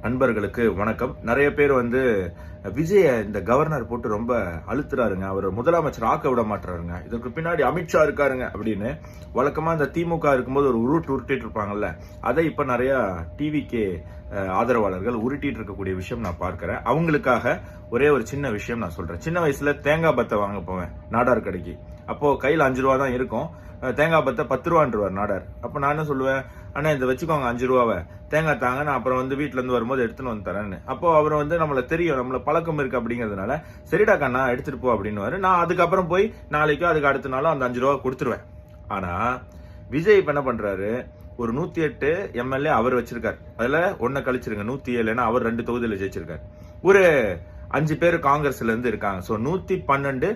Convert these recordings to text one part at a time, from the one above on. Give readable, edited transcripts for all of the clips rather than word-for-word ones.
நண்பர்களுக்கு வணக்கம். நிறைய பேர் விஜய இந்த கவர்னர் போட்டு ரொம்ப அழுத்துறாருங்க, அவர் முதலமைச்சர் ஆக்க விட மாட்டாருங்க, இதற்கு பின்னாடி அமித்ஷா இருக்காருங்க அப்படின்னு வழக்கமா இந்த திமுக இருக்கும்போது ஒரு உருட்டிட்டு இருப்பாங்கல்ல, அதை இப்ப நிறைய டிவிக்கு ஆதரவாளர்கள் உருட்டிட்டு இருக்கக்கூடிய விஷயம் நான் பார்க்கிறேன். அவங்களுக்காக ஒரே ஒரு சின்ன விஷயம் நான் சொல்றேன். சின்ன வயசுல தேங்காய் பத்தை வாங்க போவேன் நாடார் கடைக்கு. அப்போ கையில 5 ரூபா தான் இருக்கும். தேங்காய் பத்தை 10 ரூபான்றுவார் நாடார். அப்ப நான் என்ன சொல்லுவேன், அண்ணா இதை வச்சுக்கோங்க 5 ரூபாவை, தேங்காய் தாங்க, நான் அப்புறம் வீட்டுல இருந்து வரும்போது எடுத்துன்னு வந்து தரேன்னு. அப்போ அவர் நம்மள தெரியும், நம்மள பழக்கம் இருக்கு அப்படிங்கிறதுனால சரிடா கண்ணா எடுத்துட்டு போ அப்படின்னு. நான் அதுக்கப்புறம் போய் நாளைக்கோ அதுக்கு அடுத்த நாளும் அந்த 5 ரூபா கொடுத்துருவேன். ஆனா விஜய் இப்ப என்ன பண்றாரு, ஒரு 108 எம்எல்ஏ அவர் வச்சிருக்காரு, அதுல ஒன்ன கழிச்சிருங்க 107, அவர் 2 தொகுதியில ஜெயிச்சிருக்காரு. ஒரு 5 பேர் காங்கிரஸ்ல இருந்து இருக்காங்க. சோ 112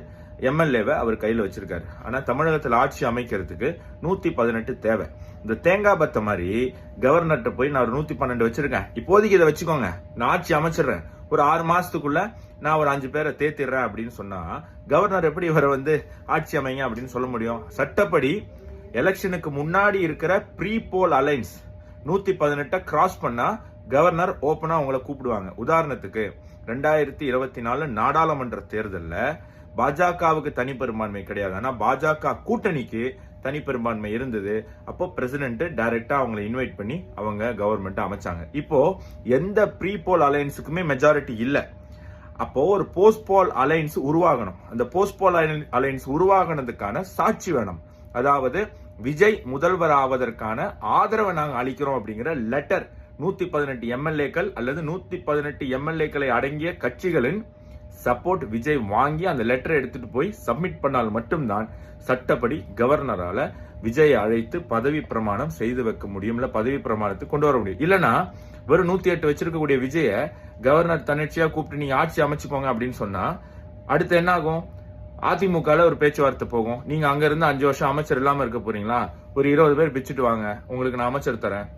எம்எல்ஏவை அவர் கையில வச்சிருக்காரு. ஆனா தமிழகத்தில் ஆட்சி அமைக்கிறதுக்கு 118 தேவை. இந்த தேங்காய் பத்த மாதிரி கவர்னர்கிட்ட போய் நான் ஒரு 112 வச்சிருக்கேன், இப்போதைக்கு இதை வச்சுக்கோங்க, நான் ஆட்சி அமைச்சிடுறேன், ஒரு 6 மாசத்துக்குள்ள நான் ஒரு 5 பேரை தேத்திடுறேன் அப்படின்னு சொன்னா கவர்னர் எப்படி இவரை ஆட்சி அமைங்க அப்படின்னு சொல்ல முடியும்? சட்டப்படி எலெக்ஷனுக்கு முன்னாடி இருக்கிற ப்ரீ போல் அலைன்ஸ் 118 கிராஸ் பண்ணா கவர்னர் ஓபனா உங்களை கூப்பிடுவாங்க. உதாரணத்துக்கு 2024 நாடாளுமன்ற தேர்தல்ல பாஜகவுக்கு தனி பெரும்பான்மை கிடையாது, ஆனா பாஜக கூட்டணிக்கு தனி பெரும்பான்மை இருந்தது. அப்போ பிரசிடென்ட் டைரக்டா அவங்களை இன்வைட் பண்ணி அவங்க கவர்மெண்ட் அமைச்சாங்க. இப்போ எந்த ப்ரீ போல் அலையன்ஸுக்குமே மெஜாரிட்டி இல்ல. அப்போ ஒரு போஸ்ட் போல் அலையன்ஸ் உருவாகணும். அந்த போஸ்ட் போல் அலையன்ஸ் உருவாகனதுக்கான சாட்சி வேணும். அதாவது விஜய் முதல்வர் ஆவதற்கான ஆதரவை நாங்க அளிக்கிறோம் அப்படிங்கிற லெட்டர் 118 எம்எல்ஏக்கள் அல்லது 118 எம்எல்ஏக்களை அடங்கிய கட்சிகளின் சப்போர்ட் விஜய் வாங்கி அந்த லெட்டரை எடுத்துட்டு போய் சப்மிட் பண்ணால் மட்டும்தான் சட்டப்படி கவர்னரால விஜய் அழைத்து பதவி பிரமாணம் செய்து வைக்க முடியும், இல்ல பதவி பிரமாணத்துக்கு கொண்டு வர முடியும். இல்லனா வெறும் 108 வச்சிருக்கக்கூடிய விஜய கவர்னர் தன்னிச்சையா கூப்பிட்டு நீங்க ஆட்சி அமைச்சுக்கோங்க அப்படின்னு சொன்னா அடுத்து என்ன ஆகும்? அதிமுக ஒரு பேச்சுவார்த்தை போகும். நீங்க அங்க இருந்து 5 வருஷம் அமைச்சர் இல்லாம இருக்க போறீங்களா, ஒரு 20 பேர் பிச்சுட்டு வாங்க, உங்களுக்கு நான் அமைச்சர் தரேன்.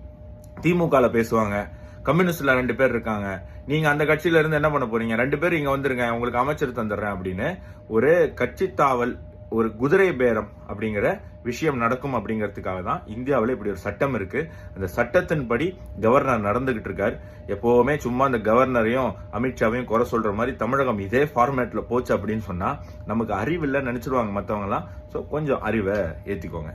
திமுக பேசுவாங்க, கம்யூனிஸ்ட்ல 2 பேர் இருக்காங்க, நீங்க அந்த கட்சியில இருந்து என்ன பண்ண போறீங்க, 2 பேர் இங்க வந்துருங்க, உங்களுக்கு அமைச்சர் தந்துடுறேன் அப்படின்னு ஒரு கட்சி தாவல், ஒரு குதிரை பேரம் அப்படிங்கிற விஷயம் நடக்கும். அப்படிங்கிறதுக்காக தான் இந்தியாவில் இப்படி ஒரு சட்டம் இருக்கு. அந்த சட்டத்தின்படி கவர்னர் நடந்துகிட்டு இருக்காரு. எப்பவுமே சும்மா அந்த கவர்னரையும் அமித்ஷாவையும் குறை சொல்ற மாதிரி தமிழகம் இதே ஃபார்மேட்ல போச்சு அப்படின்னு சொன்னா நமக்கு அறிவு இல்லைன்னு நினைச்சிருவாங்க மத்தவங்க எல்லாம். சோ கொஞ்சம் அறிவை ஏத்திக்கோங்க.